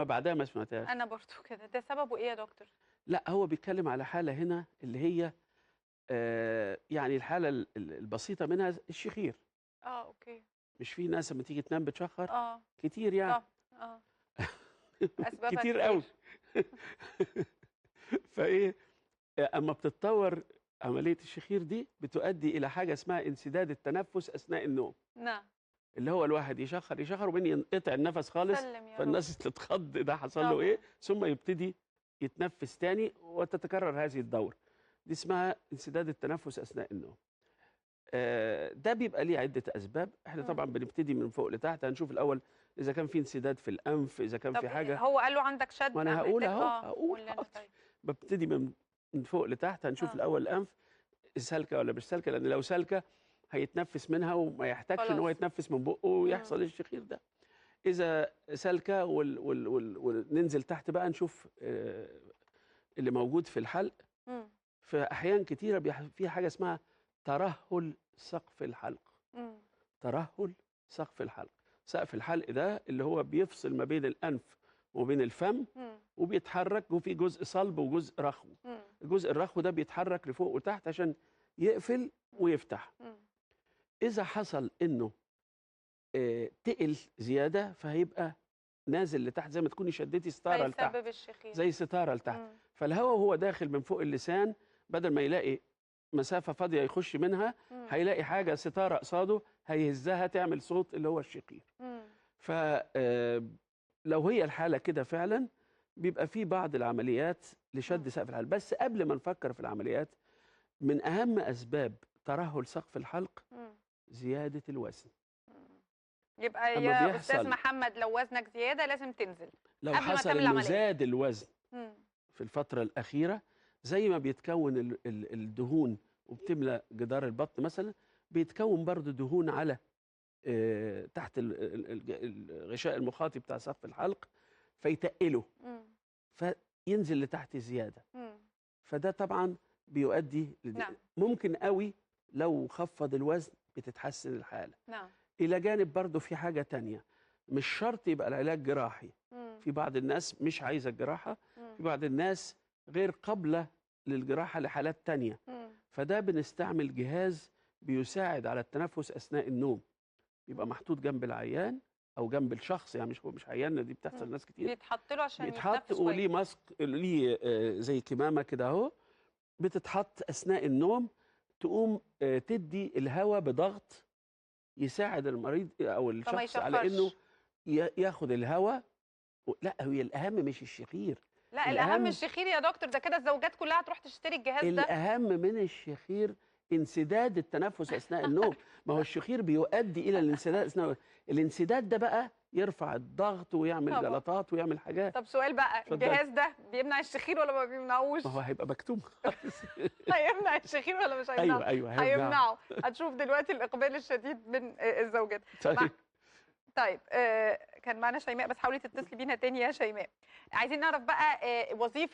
كلمة بعدها ما سمعتهاش. أنا برضه كده، ده سببه إيه يا دكتور؟ لأ، هو بيتكلم على حالة هنا اللي هي يعني الحالة البسيطة منها الشخير. أوكي. مش في ناس أمّا تيجي تنام بتشخّر؟ آه، كتير يعني. طبعًا، أسبابها كتير أوي. كتير. فإيه، أمّا بتتطور عملية الشخير دي بتؤدي إلى حاجة اسمها انسداد التنفس أثناء النوم، نعم. اللي هو الواحد يشخّر، يشخّر وبعدين ينقطع النفس خالص، سلِّم يا رب. فالناس تتخض ده حصل له إيه، طبعًا. ثم يبتدي يتنفس تاني وتتكرر هذه الدورة. دي اسمها انسداد التنفس أثناء النوم. ده بيبقى ليه عدة أسباب، إحنا إمم. طبعًا بنبتدي من فوق لتحت، هنشوف الأول إذا كان في انسداد في الأنف، إذا كان طب في حاجة. هو قال له عندك ما شد، أنا هاقول محتاج أهو، هاقول قُل لنا حاضر. طيب. بابتدي من فوق لتحت، هنشوف آه، الأول الأنف سالكة والّا مش سالكة، لأن لو سالكة هيتنفس منها وما يحتاجش إن هو خلاص. يتنفس من بُقّه إمم. ويحصل الشخير ده. إذا سالكة وننزل تحت بقى نشوف اللي موجود في الحلق. إمم. فأحيان كتيرة في حاجة اسمها ترهُّل سقف الحلق. إمم. ترهُّل سقف الحلق. سقف الحلق ده اللي هو بيفصل ما بين الأنف وبين الفم، إمم. وبيتحرك وفي جزء صلب وجزء رخو. إمم. الجزء الرخو ده بيتحرك لفوق وتحت عشان يقفل ويفتح. إمم. إذا حصل إنه تقل زيادة فهيبقى نازل لتحت زي ما تكوني شدّيتِ ستارة لتحت، فيسبب الشخير. زي ستارة لتحت. إمم. فالهوا وهو داخل من فوق اللسان بدل ما يلاقي مسافة فاضية يخش منها، إمم. هيلاقي حاجة ستارة قصاده هيهزّها تعمل صوت اللي هو الشخير. إمم. ف لو هي الحالة كده فعلًا، بيبقى في بعض العمليات لشد إمم. سقف الحلق، بس قبل ما نفكّر في العمليات، من أهم أسباب ترهُّل سقف الحلق إمم. زيادة الوزن. إمم. يبقى أمّا يا أستاذ بيحصل محمد لو وزنك زيادة لازم تنزل لو قبل ما حصل تعمل إنه العملية. زاد الوزن إمم. في الفترة الأخيرة، زي ما بيتكوّن الدهون وبتملى جدار البطن مثلًا، بيتكوّن برضه دهون على تحت الغشاء المخاطي بتاع سقف الحلق، فيتقِّله، إمم. فينزل لتحت زيادة. إمم. فده طبعًا بيؤدي نعم. ممكن أوي لو خفّض الوزن بتتحسن الحالة. نعم. إلى جانب برضه في حاجة تانية، مش شرط يبقى العلاج جراحي. إمم. في بعض الناس مش عايزة الجراحة، إمم. في بعض الناس غير قابلة للجراحة لحالات تانية، إمم. فده بنستعمل جهاز بيساعد على التنفس أثناء النوم، بيبقى إمم. محطوط جنب العيان أو جنب الشخص، يعني هو مش عيان، دي بتحصل إمم. لناس كتير. بيتحط له عشان بيتحط يتنفس وليه كويس. ماسك، ليه زي كمامة كده أهو، بتتحط أثناء النوم، تقوم تدّي الهوا بضغط يساعد المريض أو فما الشخص على إنه يشخّرش. ياخد الهوا. لأ، هي الأهم مش الشخير. لأ، الأهم الأهم الشخير يا دكتور، ده كده الزوجات كلها هتروح تشتري الجهاز ده. الأهم من الشخير انسداد التنفس أثناء النوم. ما هو الشخير بيؤدي إلى الانسداد أثناء الانسداد ده بقى يرفع الضغط ويعمل طبعًا. جلطات ويعمل حاجات. طب سؤال بقى، اتفضلي. الجهاز ده بيمنع الشخير والّا ما بيمنعوش؟ ما هو هيبقى مكتوم خالص. هيمنع الشخير والّا مش هيمنعه؟ أيوه، أيوه هيمنعه. هيمنعه. هتشوف دلوقتي الإقبال الشديد من الزوجات. مع طيب. طيب كان معانا شيماء، بس حاولي تتصلي بينا تاني يا شيماء. عايزين نعرف بقى وظيفة